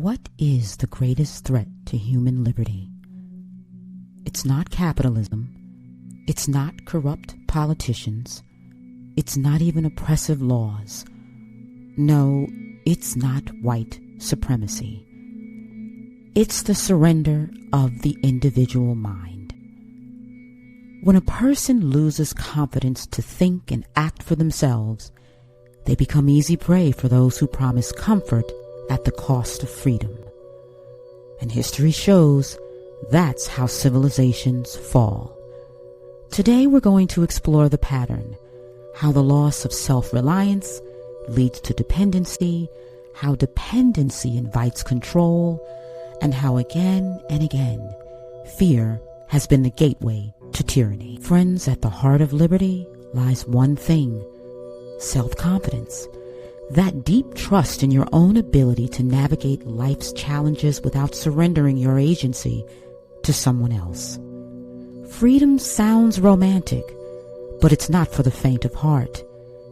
What is the greatest threat to human liberty? It's not capitalism. It's not corrupt politicians. It's not even oppressive laws. No, it's not white supremacy. It's the surrender of the individual mind. When a person loses confidence to think and act for themselves, they become easy prey for those who promise comfort at the cost of freedom. And history shows that's how civilizations fall. Today we're going to explore the pattern, how the loss of self-reliance leads to dependency, how dependency invites control, and how again and again fear has been the gateway to tyranny. Friends, at the heart of liberty lies one thing: self-confidence. That deep trust in your own ability to navigate life's challenges without surrendering your agency to someone else. Freedom sounds romantic, but it's not for the faint of heart.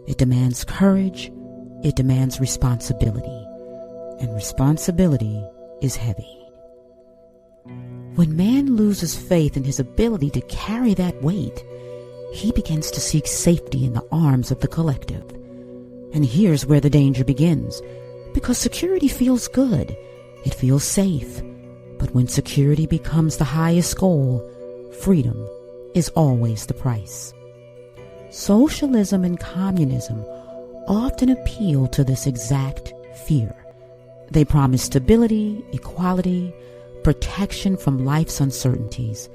It demands courage. It demands responsibility. And responsibility is heavy. When man loses faith in his ability to carry that weight, he begins to seek safety in the arms of the collective. And here's where the danger begins, because security feels good. It feels safe. But when security becomes the highest goal, freedom is always the price. Socialism and communism often appeal to this exact fear. They promise stability, equality, protection from life's uncertainties.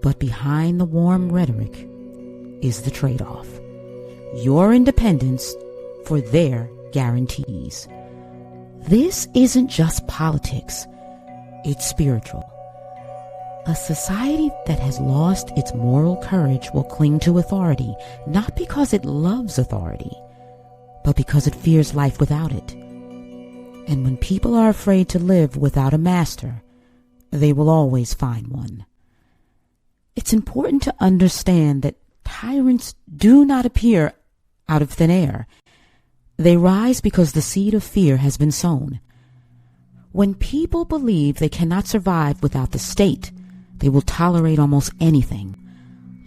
But behind the warm rhetoric is the trade-off: your independence for their guarantees. This isn't just politics, it's spiritual. A society that has lost its moral courage will cling to authority, not because it loves authority, but because it fears life without it. And when people are afraid to live without a master, they will always find one. It's important to understand that tyrants do not appear out of thin air. They rise because the seed of fear has been sown. When people believe they cannot survive without the state, they will tolerate almost anything.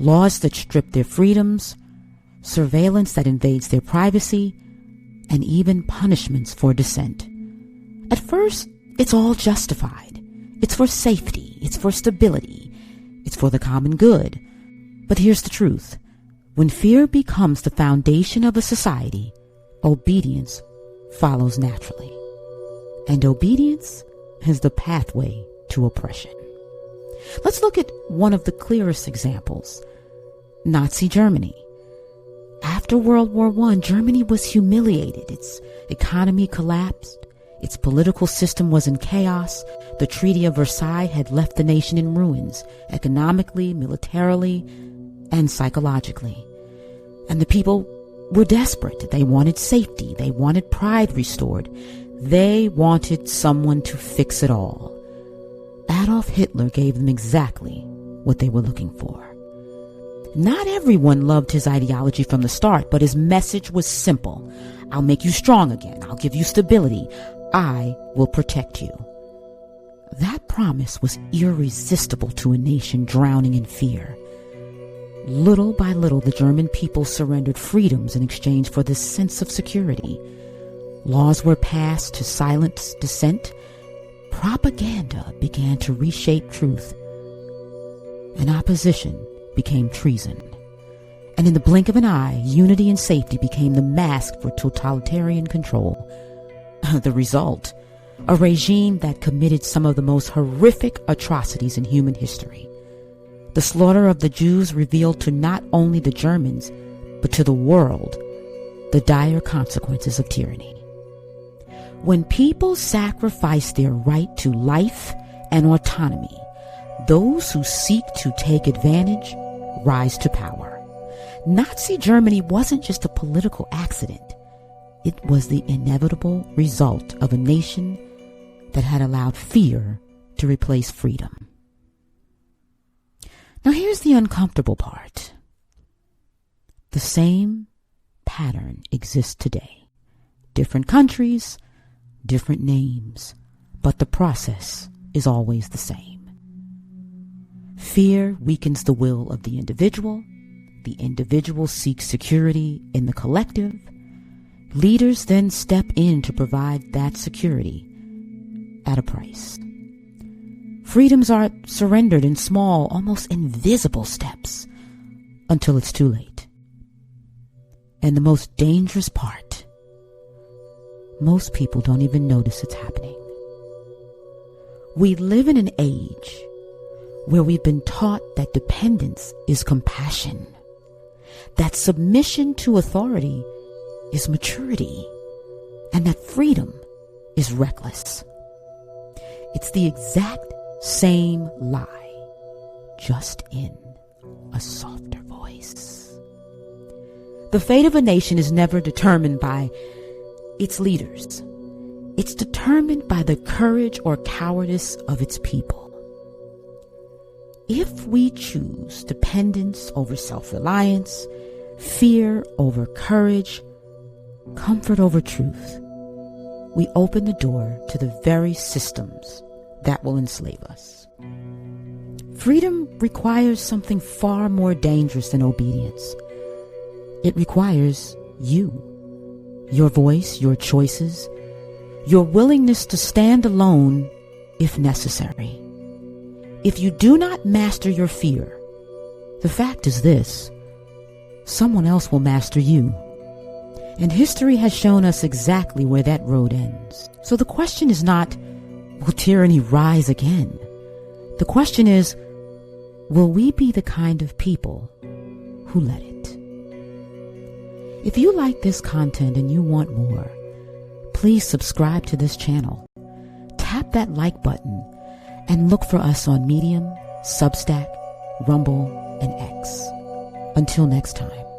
Laws that strip their freedoms, surveillance that invades their privacy, and even punishments for dissent. At first, it's all justified. It's for safety. It's for stability. It's for the common good. But here's the truth. When fear becomes the foundation of a society, obedience follows naturally. And obedience is the pathway to oppression. Let's look at one of the clearest examples: Nazi Germany. After World War I, Germany was humiliated. Its economy collapsed. Its political system was in chaos. The Treaty of Versailles had left the nation in ruins, economically, militarily, and psychologically. And the people were desperate. They wanted safety. They wanted pride restored. They wanted someone to fix it all. Adolf Hitler gave them exactly what they were looking for. Not everyone loved his ideology from the start, but his message was simple: I'll make you strong again. I'll give you stability. I will protect you. That promise was irresistible to a nation drowning in fear. Little by little, the German people surrendered freedoms in exchange for this sense of security. Laws were passed to silence dissent. Propaganda began to reshape truth. And opposition became treason. And in the blink of an eye, unity and safety became the mask for totalitarian control. The result: a regime that committed some of the most horrific atrocities in human history. The slaughter of the Jews revealed to not only the Germans, but to the world, the dire consequences of tyranny. When people sacrifice their right to life and autonomy, those who seek to take advantage rise to power. Nazi Germany wasn't just a political accident. It was the inevitable result of a nation that had allowed fear to replace freedom. Now here's the uncomfortable part. The same pattern exists today. Different countries, different names, but the process is always the same. Fear weakens the will of the individual seeks security in the collective. Leaders then step in to provide that security at a price. Freedoms are surrendered in small, almost invisible steps until it's too late. And the most dangerous part, most people don't even notice it's happening. We live in an age where we've been taught that dependence is compassion, that submission to authority is maturity, and that freedom is reckless. It's the exact same lie, just in a softer voice. The fate of a nation is never determined by its leaders. It's determined by the courage or cowardice of its people. If we choose dependence over self-reliance, fear over courage, comfort over truth, we open the door to the very systems that will enslave us. Freedom requires something far more dangerous than obedience. It requires you, your voice, your choices, your willingness to stand alone if necessary. If you do not master your fear, the fact is this: someone else will master you. And history has shown us exactly where that road ends. So the question is not, will tyranny rise again? The question is, will we be the kind of people who let it? If you like this content and you want more, please subscribe to this channel. Tap that like button and look for us on Medium, Substack, Rumble, and X. Until next time.